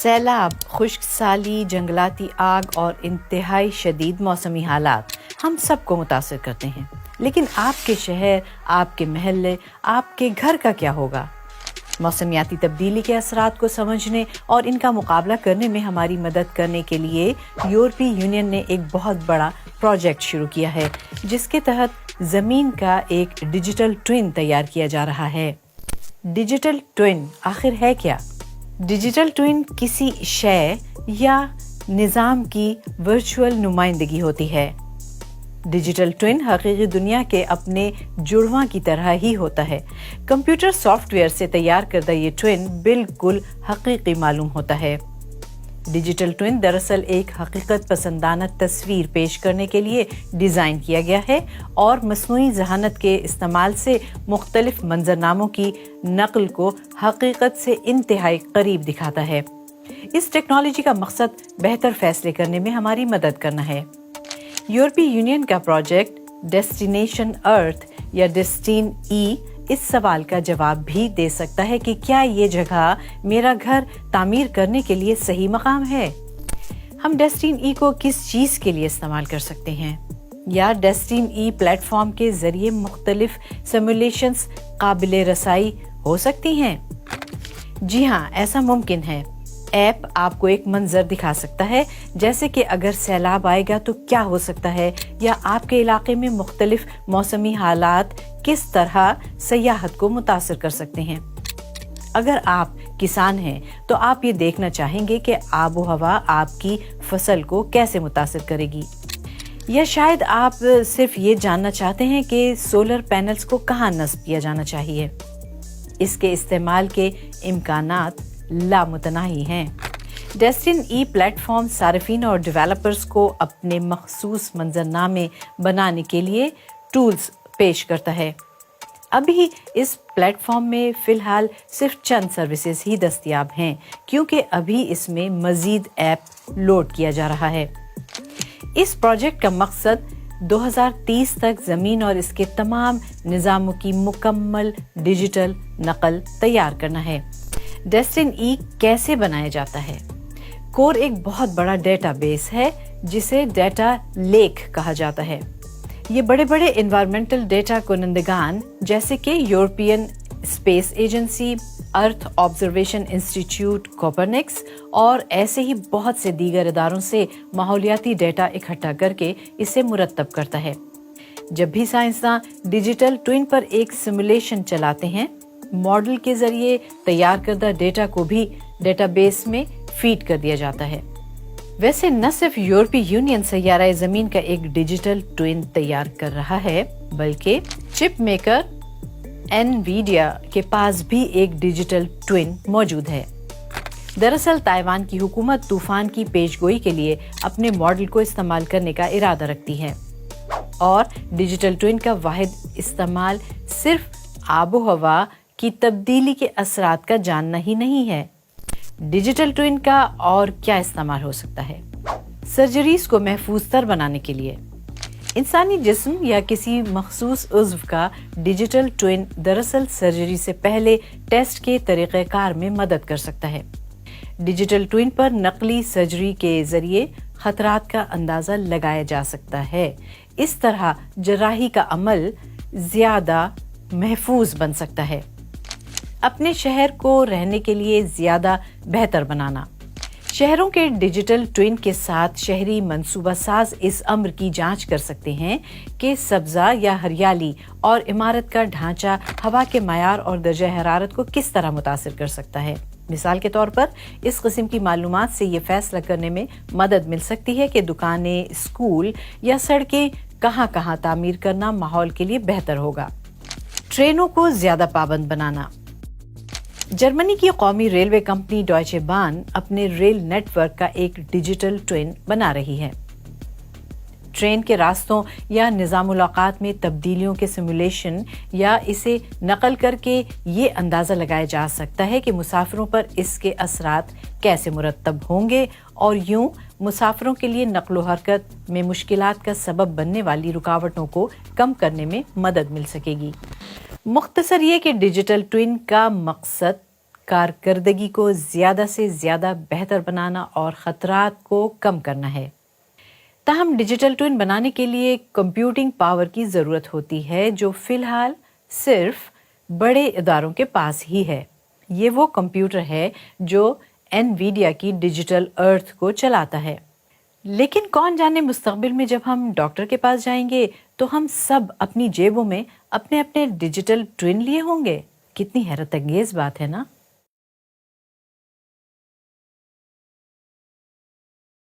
سیلاب، خشک سالی، جنگلاتی آگ اور انتہائی شدید موسمی حالات ہم سب کو متاثر کرتے ہیں، لیکن آپ کے شہر، آپ کے محلے، آپ کے گھر کا کیا ہوگا؟ موسمیاتی تبدیلی کے اثرات کو سمجھنے اور ان کا مقابلہ کرنے میں ہماری مدد کرنے کے لیے یورپی یونین نے ایک بہت بڑا پروجیکٹ شروع کیا ہے، جس کے تحت زمین کا ایک ڈیجیٹل ٹوئن تیار کیا جا رہا ہے۔ ڈیجیٹل ٹوئن آخر ہے کیا؟ ڈیجیٹل ٹوئن کسی شے یا نظام کی ورچوئل نمائندگی ہوتی ہے۔ ڈیجیٹل ٹوئن حقیقی دنیا کے اپنے جڑواں کی طرح ہی ہوتا ہے۔ کمپیوٹر سافٹ ویئر سے تیار کردہ یہ ٹوئن بالکل حقیقی معلوم ہوتا ہے۔ ڈیجیٹل ٹوئن دراصل ایک حقیقت پسندانہ تصویر پیش کرنے کے لیے ڈیزائن کیا گیا ہے اور مصنوعی ذہانت کے استعمال سے مختلف منظرناموں کی نقل کو حقیقت سے انتہائی قریب دکھاتا ہے۔ اس ٹیکنالوجی کا مقصد بہتر فیصلے کرنے میں ہماری مدد کرنا ہے۔ یورپی یونین کا پروجیکٹ ڈیسٹینیشن ارتھ یا ڈیسٹین ای اس سوال کا جواب بھی دے سکتا ہے کہ کیا یہ جگہ میرا گھر تعمیر کرنے کے لیے صحیح مقام ہے؟ ہم ڈیسٹین ای کو کس چیز کے لیے استعمال کر سکتے ہیں؟ یا ڈیسٹین ای پلیٹ فارم کے ذریعے مختلف سیمولیشنز قابل رسائی ہو سکتی ہیں؟ جی ہاں، ایسا ممکن ہے۔ ایپ آپ کو ایک منظر دکھا سکتا ہے، جیسے کہ اگر سیلاب آئے گا تو کیا ہو سکتا ہے، یا آپ کے علاقے میں مختلف موسمی حالات کس طرح سیاحت کو متاثر کر سکتے ہیں۔ اگر آپ کسان ہیں تو آپ یہ دیکھنا چاہیں گے کہ آب و ہوا آپ کی فصل کو کیسے متاثر کرے گی، یا شاید آپ صرف یہ جاننا چاہتے ہیں کہ سولر پینلز کو کہاں نصب کیا جانا چاہیے۔ اس کے استعمال کے امکانات لامتناہی ہیں۔ ڈیسٹین ای پلیٹ فارم صارفین اور ڈیولپرز کو اپنے مخصوص منظرنامے بنانے کے لیے ٹولز پیش کرتا ہے۔ ابھی اس پلیٹ فارم میں فی الحال صرف چند سروسز ہی دستیاب ہیں، کیونکہ ابھی اس میں مزید ایپ لوڈ کیا جا رہا ہے۔ اس پروجیکٹ کا مقصد 2030 تک زمین اور اس کے تمام نظاموں کی مکمل ڈیجیٹل نقل تیار کرنا ہے۔ ڈیسٹین ای کیسے بنایا جاتا ہے؟ کور ایک بہت بڑا ڈیٹا بیس ہے جسے ڈیٹا لیک کہا جاتا ہے۔ یہ بڑے بڑے انوائرمنٹل ڈیٹا کنندگان جیسے کہ یورپین اسپیس ایجنسی، ارتھ آبزرویشن انسٹیٹیوٹ کوپرنکس اور ایسے ہی بہت سے دیگر اداروں سے ماحولیاتی ڈیٹا اکٹھا کر کے اسے مرتب کرتا ہے۔ جب بھی سائنسداں ڈیجیٹل ٹوئن پر ایک سیمولیشن چلاتے ہیں، ماڈل کے ذریعے تیار کردہ ڈیٹا کو بھی ڈیٹا بیس میں فیڈ کر دیا جاتا ہے۔ ویسے نہ صرف یورپی یونین سیارہ زمین کا ایک ڈیجیٹل ٹوئن تیار کر رہا ہے، بلکہ چپ میکر انویڈیا کے پاس بھی ایک ڈیجیٹل ٹوئن موجود ہے۔ دراصل تائیوان کی حکومت طوفان کی پیش گوئی کے لیے اپنے ماڈل کو استعمال کرنے کا ارادہ رکھتی ہے، اور ڈیجیٹل ٹوئن کا واحد استعمال صرف آب و ہوا کی تبدیلی کے اثرات کا جاننا ہی نہیں ہے۔ ڈیجیٹل ٹوئن کا اور کیا استعمال ہو سکتا ہے؟ سرجریز کو محفوظ تر بنانے کے لیے انسانی جسم یا کسی مخصوص عضو کا ڈیجیٹل ٹوئن دراصل سرجری سے پہلے ٹیسٹ کے طریقہ کار میں مدد کر سکتا ہے۔ ڈیجیٹل ٹوئن پر نقلی سرجری کے ذریعے خطرات کا اندازہ لگایا جا سکتا ہے۔ اس طرح جراحی کا عمل زیادہ محفوظ بن سکتا ہے۔ اپنے شہر کو رہنے کے لیے زیادہ بہتر بنانا۔ شہروں کے ڈیجیٹل ٹوئن کے ساتھ شہری منصوبہ ساز اس امر کی جانچ کر سکتے ہیں کہ سبزہ یا ہریالی اور عمارت کا ڈھانچہ ہوا کے معیار اور درجہ حرارت کو کس طرح متاثر کر سکتا ہے۔ مثال کے طور پر اس قسم کی معلومات سے یہ فیصلہ کرنے میں مدد مل سکتی ہے کہ دکانیں، اسکول یا سڑکیں کہاں کہاں تعمیر کرنا ماحول کے لیے بہتر ہوگا۔ ٹرینوں کو زیادہ پابند بنانا۔ جرمنی کی قومی ریلوے کمپنی ڈوائچے بان اپنے ریل نیٹ ورک کا ایک ڈیجیٹل ٹوئن بنا رہی ہے۔ ٹرین کے راستوں یا نظام الاوقات میں تبدیلیوں کے سیمولیشن یا اسے نقل کر کے یہ اندازہ لگایا جا سکتا ہے کہ مسافروں پر اس کے اثرات کیسے مرتب ہوں گے، اور یوں مسافروں کے لیے نقل و حرکت میں مشکلات کا سبب بننے والی رکاوٹوں کو کم کرنے میں مدد مل سکے گی۔ مختصر یہ کہ ڈیجیٹل ٹوئن کا مقصد کارکردگی کو زیادہ سے زیادہ بہتر بنانا اور خطرات کو کم کرنا ہے۔ تاہم ڈیجیٹل ٹوین بنانے کے لیے کمپیوٹنگ پاور کی ضرورت ہوتی ہے جو فی الحال صرف بڑے اداروں کے پاس ہی ہے۔ یہ وہ کمپیوٹر ہے جو انویڈیا کی ڈیجیٹل ارتھ کو چلاتا ہے۔ لیکن کون جانے مستقبل میں جب ہم ڈاکٹر کے پاس جائیں گے تو ہم سب اپنی جیبوں میں اپنے اپنے ڈیجیٹل ٹوین لیے ہوں گے۔ کتنی حیرت انگیز بات ہے نا؟